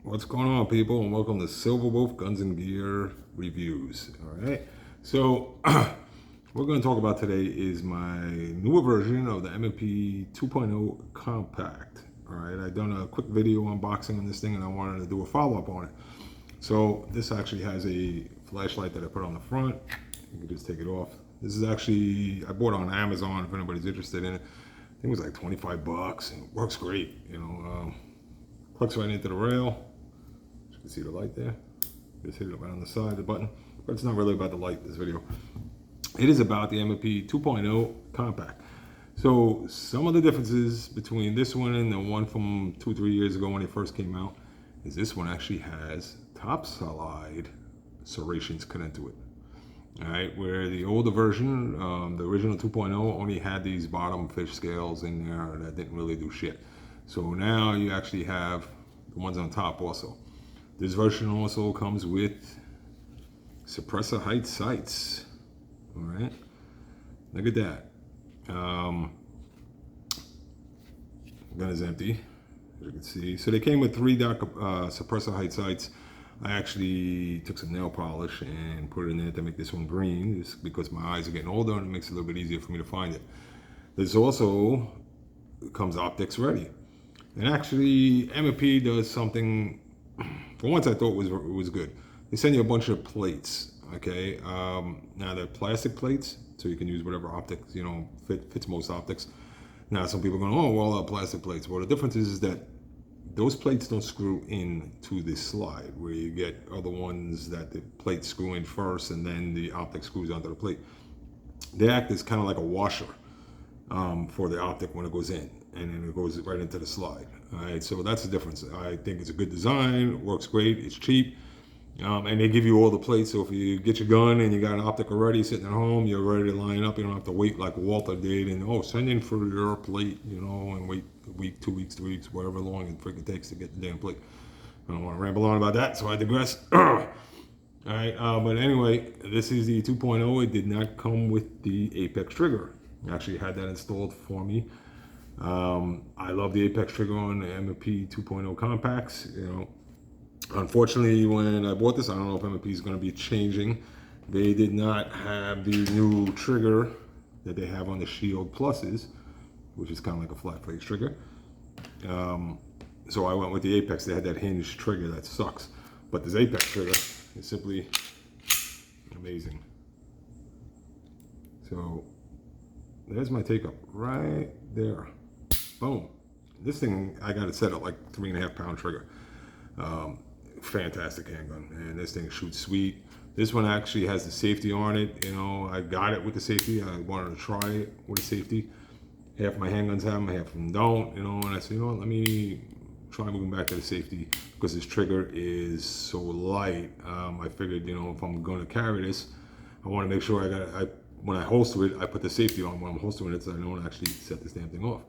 What's going on, people, and welcome to Silver Wolf Guns and Gear Reviews. All right, so what we're going to talk about today is my newer version of the M&P 2.0 Compact. All right, I've done a quick video unboxing on this thing, and I wanted to do a follow-up on it. So this actually has a flashlight that I put on the front. You can just take it off. This is actually, I bought it on Amazon if anybody's interested in it. I think it was like 25 bucks, and it works great. You know, plugs right into the rail. You can see the light there. Just hit it right on the side of the button. But it's not really about the light, this video. It is about the M&P 2.0 Compact. So some of the differences between this one and the one from 2-3 years ago when it first came out is this one actually has top slide serrations cut into it. All right, where the older version, the original 2.0, only had these bottom fish scales in there that didn't really do shit. So now you actually have the ones on top also. This version also comes with suppressor height sights. All right, look at that. Gun is empty, as you can see. So they came with 3 suppressor height sights. I actually took some nail polish and put it in there to make this one green, just because my eyes are getting older and it makes it a little bit easier for me to find it. This also comes optics ready. And actually, M&P does something, for once I thought was good. They send you a bunch of plates, okay? Now they're plastic plates, so you can use whatever optics, you know, fits most optics. Now some people are going, oh, well, plastic plates. Well, the difference is that those plates don't screw in to this slide, where you get other ones that the plates screw in first and then the optic screws onto the plate. They act as kind of like a washer for the optic when it goes in, and then it goes right into the slide. All right, so that's the difference. I think it's a good design, works great, it's cheap, and they give you all the plates. So if you get your gun and you got an optic already sitting at home, you're ready to line up. You don't have to wait like Walter did and, oh, send in for your plate, you know, and wait a week, 2 weeks, 3 weeks, whatever long it freaking takes to get the damn plate. I don't want to ramble on about that, so I digress. All right, but anyway, this is the 2.0. It did not come with the Apex trigger. I actually had that installed for me. I love the Apex trigger on the M&P 2.0 Compacts. You know, unfortunately, when I bought this, I don't know if M&P is going to be changing. They did not have the new trigger that they have on the Shield Pluses, which is kind of like a flat face trigger. So I went with the Apex. They had that hinged trigger that sucks, but this Apex trigger is simply amazing. So there's my take up right there. Boom. This thing, I got it set at like 3.5 pound trigger. Fantastic handgun, and this thing shoots sweet. This one actually has the safety on it. You know, I got it with the safety. I wanted to try it with the safety. Half my handguns have them, half of them don't. You know, and I said, you know what, let me try moving back to the safety, because this trigger is so light. I figured, you know, if I'm going to carry this, I want to make sure when I holster it, I put the safety on when I'm holstering it, so I don't actually set this damn thing off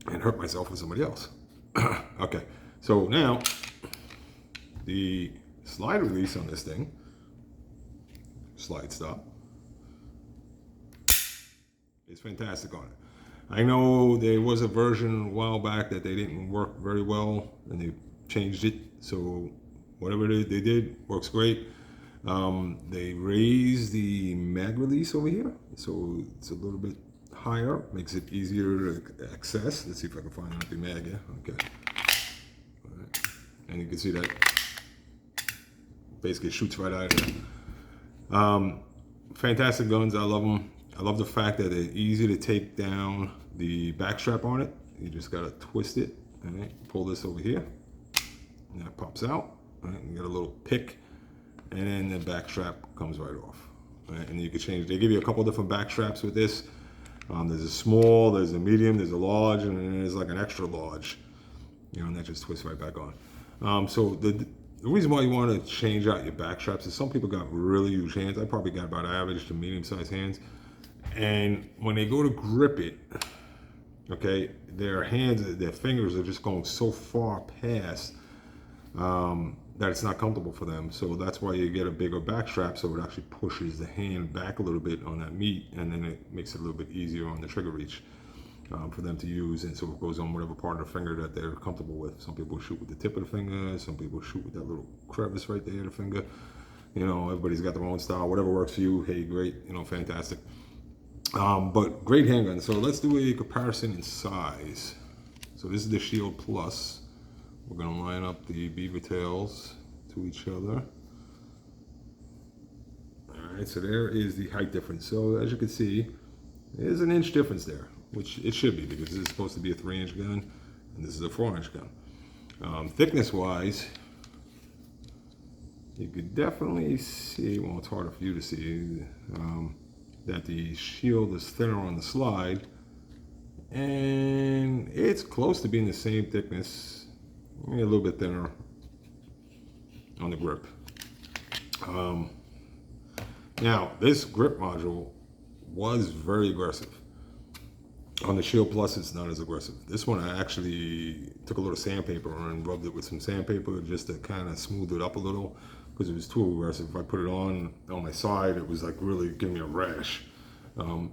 and hurt myself or somebody else. Okay, so now the slide release on this thing, slide stop, is fantastic on it. I know there was a version a while back that they didn't work very well, and they changed it. So whatever they did works great. They raised the mag release over here, so it's a little bit higher, makes it easier to access. Let's see if I can find an empty mag here. Okay. All right. And you can see that basically shoots right out of there. Fantastic guns, I love them. I love the fact that they're easy to take down the back strap on it. You just gotta twist it, all right? Pull this over here, and that pops out. All right? You got a little pick, and then the back strap comes right off. All right? And you can change, they give you a couple different back straps with this. There's a small, there's a medium, there's a large, and then there's like an extra large. You know, and that just twists right back on. So the reason why you want to change out your back straps is some people got really huge hands. I probably got about average to medium-sized hands. And when they go to grip it, okay, their hands, their fingers are just going so far past that it's not comfortable for them. So that's why you get a bigger back strap, so it actually pushes the hand back a little bit on that meat, and then it makes it a little bit easier on the trigger reach. for them to use, and so it goes on whatever part of the finger that they're comfortable with. Some people shoot with the tip of the finger, some people shoot with that little crevice right there, the finger. You know, everybody's got their own style. Whatever works for you, hey, great, you know, fantastic. But great handgun. So let's do a comparison in size. So this is the Shield Plus. We're gonna line up the beaver tails to each other. All right, so there is the height difference. So as you can see, there's an inch difference there, which it should be because this is supposed to be a 3-inch gun and this is a 4-inch gun. Thickness wise, you could definitely see, well, it's harder for you to see, that the Shield is thinner on the slide, and it's close to being the same thickness, maybe a little bit thinner on the grip. Now, this grip module was very aggressive. On the Shield Plus, it's not as aggressive. This one, I actually took a little sandpaper and rubbed it with some sandpaper just to kind of smooth it up a little, because it was too aggressive. If I put it on my side, it was like really giving me a rash on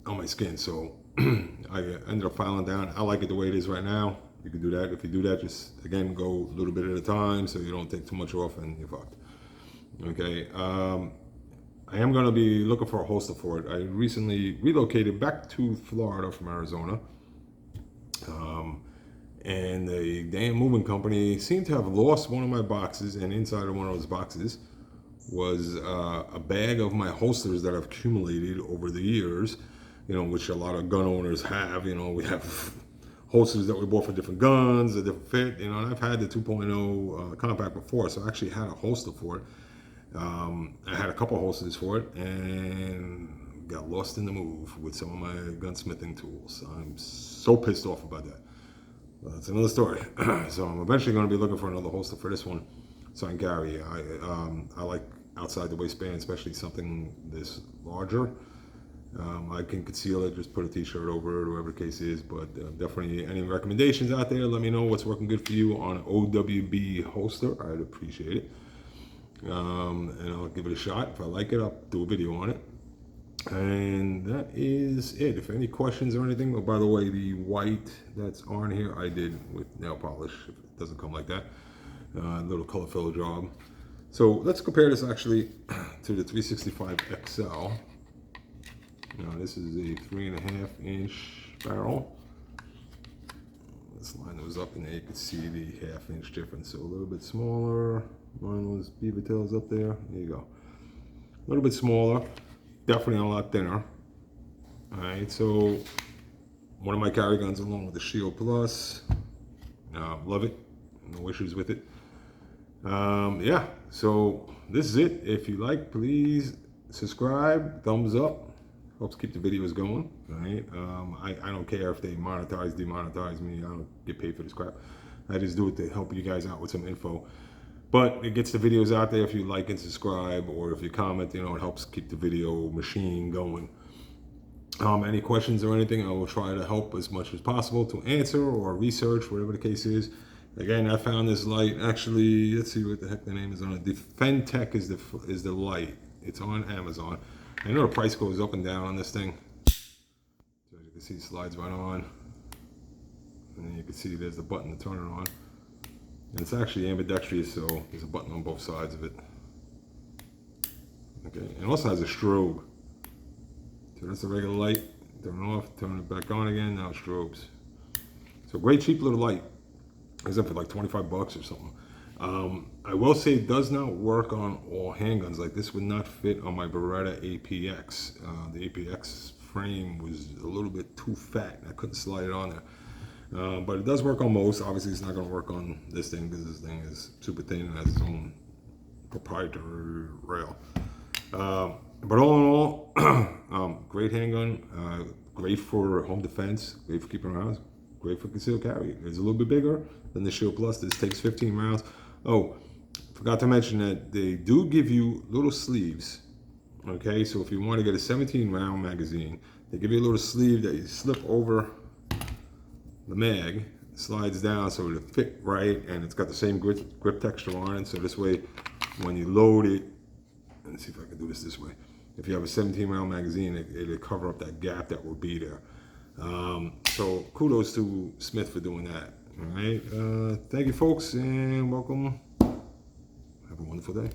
my skin. So I ended up filing down. I like it the way it is right now. You can do that. If you do that, just again go a little bit at a time so you don't take too much off and you're fucked. Okay. I am going to be looking for a holster for it. I recently relocated back to Florida from Arizona. And the damn moving company seemed to have lost one of my boxes, and inside of one of those boxes was a bag of my holsters that I've accumulated over the years, you know, which a lot of gun owners have. You know, we have holsters that we bought for different guns, a different fit, you know, and I've had the 2.0 Compact before, so I actually had a holster for it. I had a couple holsters for it and got lost in the move with some of my gunsmithing tools. I'm so pissed off about that. That's another story. So I'm eventually going to be looking for another holster for this one so I can carry. I like outside the waistband, especially something this larger. I can conceal it, just put a t-shirt over it, whatever the case is, but definitely any recommendations out there, let me know what's working good for you on OWB holster. I'd appreciate it. And I'll give it a shot. If I like it, I'll do a video on it. And that is it. If any questions or anything, oh, by the way, the white that's on here, I did with nail polish. If it doesn't come like that, little color fill job. So let's compare this actually to the 365 XL. Now this is a 3.5-inch barrel. Let's line those up, and there you can see the 1/2-inch difference. So a little bit smaller. Line those beaver tails up there. There you go. A little bit smaller. Definitely a lot thinner. All right, so one of my carry guns along with the Shield Plus. Love it. No issues with it. Yeah, so this is it. If you like, please subscribe, thumbs up. Helps keep the videos going. All right. I don't care if they monetize, demonetize me. I don't get paid for this crap. I just do it to help you guys out with some info. But it gets the videos out there if you like and subscribe, or if you comment, you know, it helps keep the video machine going. Any questions or anything, I will try to help as much as possible to answer or research, whatever the case is. Again, I found this light, actually, let's see what the heck the name is on it. Defendtech is the light. It's on Amazon. I know the price goes up and down on this thing. So you can see it slides right on. And then you can see there's the button to turn it on. And it's actually ambidextrous, so there's a button on both sides of it. Okay, and it also has a strobe. So that's a regular light. Turn it off, turn it back on again, now it strobes. So great cheap little light. It's up for like 25 bucks or something. I will say it does not work on all handguns. Like this would not fit on my Beretta APX. The APX frame was a little bit too fat. I couldn't slide it on there. But it does work on most. Obviously, it's not going to work on this thing because this thing is super thin and has its own proprietary rail. But all in all, great handgun. Great for home defense. Great for keeping around. Great for concealed carry. It's a little bit bigger than the Shield Plus. This takes 15 rounds. Oh, forgot to mention that they do give you little sleeves. Okay, so if you want to get a 17-round magazine, they give you a little sleeve that you slip over the mag. It slides down so it'll fit right, and it's got the same grip texture on it. So this way, when you load it, let's see if I can do this way. If you have a 17-round magazine, it'll cover up that gap that will be there. So kudos to Smith for doing that. All right. Thank you, folks, and welcome. Have a wonderful day.